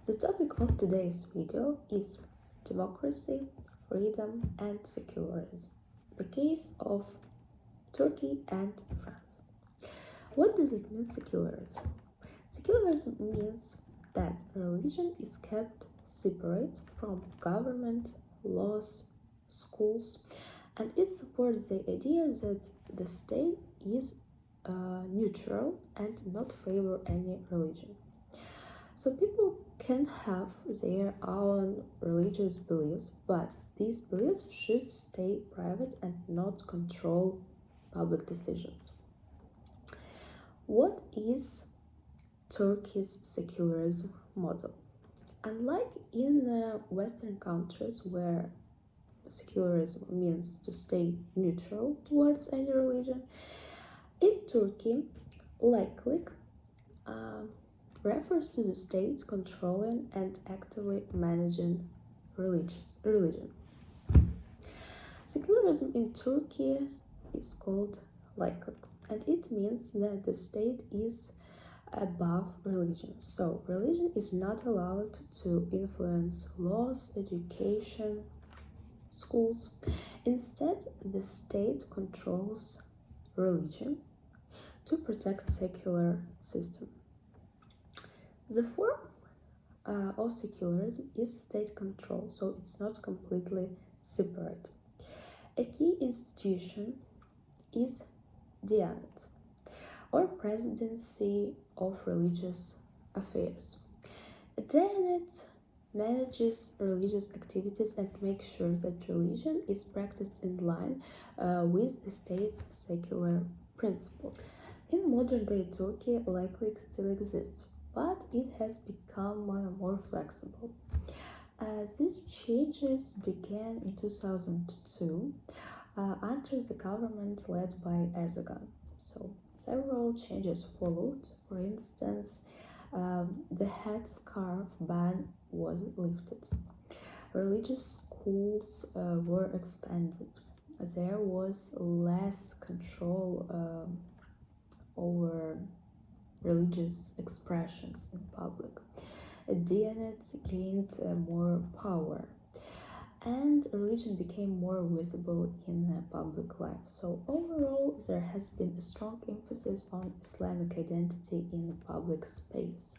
The topic of today's video is democracy, freedom, and secularism. The case of Turkey and France. What does it mean, secularism? Secularism means that religion is kept separate from government, laws, schools, and it supports the idea that the state is neutral and not favor any religion. So people can have their own religious beliefs, but these beliefs should stay private and not control public decisions. What is Turkey's secularism model? Unlike in Western countries where secularism means to stay neutral towards any religion, in Turkey, laiklik refers to the state controlling and actively managing religion. Secularism in Turkey is called laiklik, and it means that the state is above religion. So religion is not allowed to influence laws, education, schools. Instead, the state controls religion to protect secular system. The form of secularism is state control, so it's not completely separate. A key institution is Diyanet, or Presidency of Religious Affairs. Diyanet manages religious activities and makes sure that religion is practiced in line with the state's secular principles. In modern day Turkey, laiklik still exists, but it has become more flexible. These changes began in 2002 under the government led by Erdogan. So several changes followed. For instance, the headscarf ban was lifted. Religious schools were expanded. There was less control over religious expressions in public. Diyanet gained more power, and religion became more visible in public life. So overall, there has been a strong emphasis on Islamic identity in public space.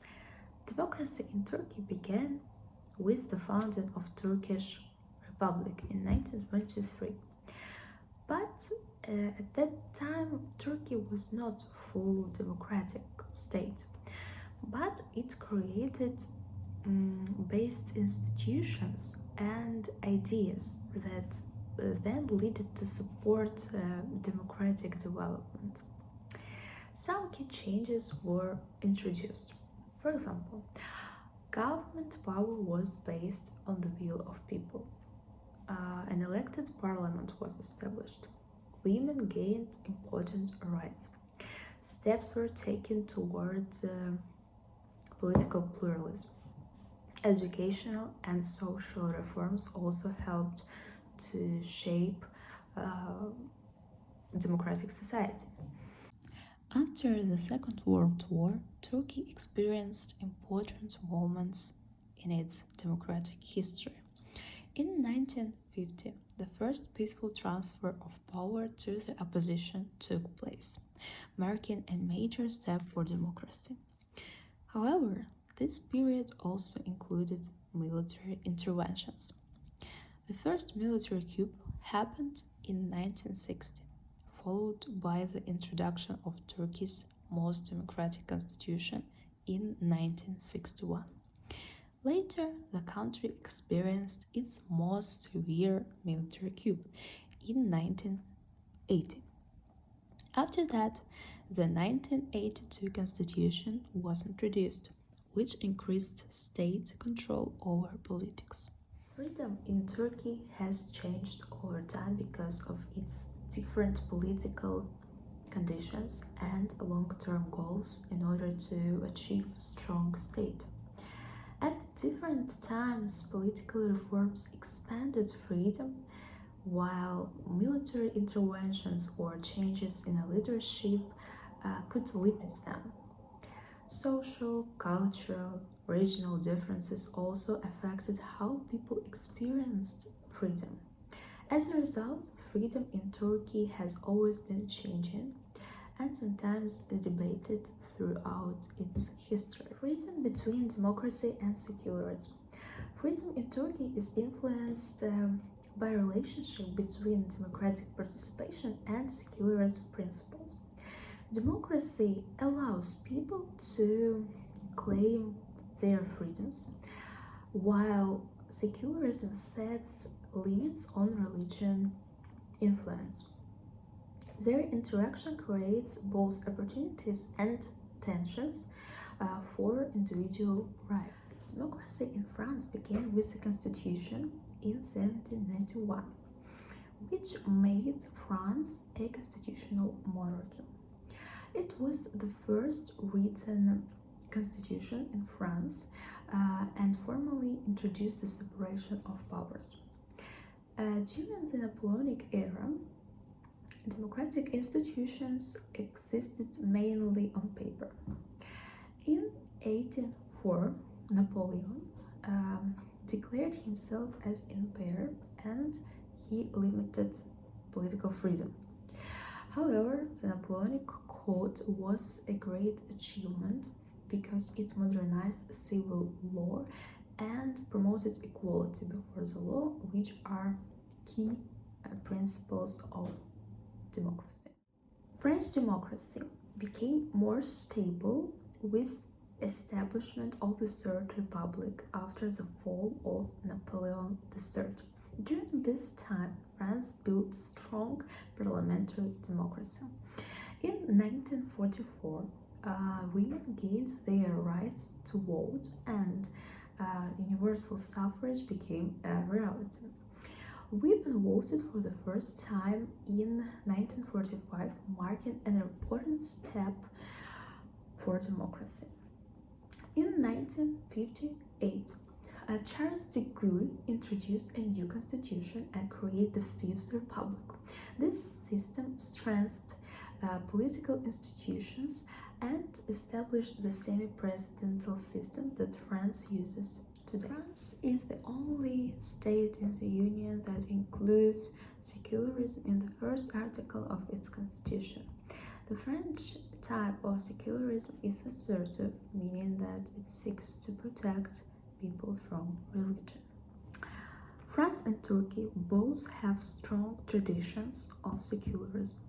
Democracy in Turkey began with the founding of Turkish Republic in 1923. But at that time, Turkey was not a full democratic state, but it created based institutions and ideas that then led to support democratic development. Some key changes were introduced. For example, government power was based on the will of people. An elected parliament was established. Women gained important rights. Steps were taken towards political pluralism. Educational and social reforms also helped to shape democratic society. After the Second World War, Turkey experienced important moments in its democratic history. In 1950, the first peaceful transfer of power to the opposition took place, marking a major step for democracy. However, this period also included military interventions. The first military coup happened in 1960, followed by the introduction of Turkey's most democratic constitution in 1961. Later, the country experienced its most severe military coup in 1980. After that, the 1982 constitution was introduced, which increased state control over politics. Freedom in Turkey has changed over time because of its different political conditions and long-term goals in order to achieve a strong state. At different times, political reforms expanded freedom, while military interventions or changes in a leadership could limit them. Social, cultural, regional differences also affected how people experienced freedom. As a result, freedom in Turkey has always been changing and sometimes debated throughout its history. Freedom between democracy and secularism. Freedom in Turkey is influenced by a relationship between democratic participation and secularism principles. Democracy allows people to claim their freedoms, while secularism sets limits on religion influence. Their interaction creates both opportunities and tensions for individual rights. Democracy in France began with the Constitution in 1791, which made France a constitutional monarchy. It was the first written constitution in France and formally introduced the separation of powers. During the Napoleonic era, democratic institutions existed mainly on paper. In 1804, Napoleon declared himself as impaired and he limited political freedom. However, the Napoleonic Code was a great achievement because it modernized civil law and promoted equality before the law, which are key principles of democracy. French democracy became more stable with establishment of the Third Republic after the fall of Napoleon III. During this time, France built strong parliamentary democracy. In 1944, women gained their rights to vote and universal suffrage became a reality. Women voted for the first time in 1945, marking an important step for democracy. In 1958, Charles de Gaulle introduced a new constitution and created the Fifth Republic. This system strengthened political institutions and established the semi-presidential system that France uses today. France is the only state in the Union that includes secularism in the first article of its constitution. The French type of secularism is assertive, meaning that it seeks to protect people from religion. France and Turkey both have strong traditions of secularism.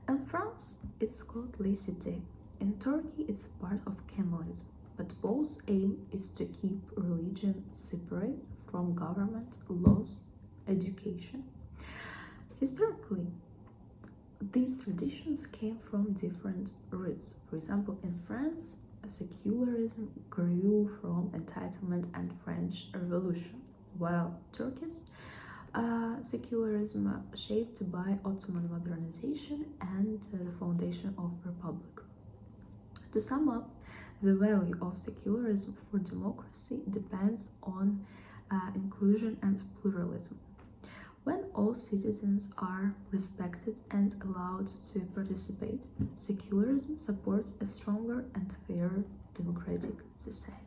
In France, it's called laicite. In Turkey, it's a part of Kemalism, but both aim is to keep religion separate from government, laws, education. Historically, these traditions came from different roots. For example, in France, secularism grew from Enlightenment and French Revolution, while Turkish secularism shaped by Ottoman modernization and the foundation of republic. To sum up, the value of secularism for democracy depends on inclusion and pluralism. When all citizens are respected and allowed to participate, secularism supports a stronger and fairer democratic society.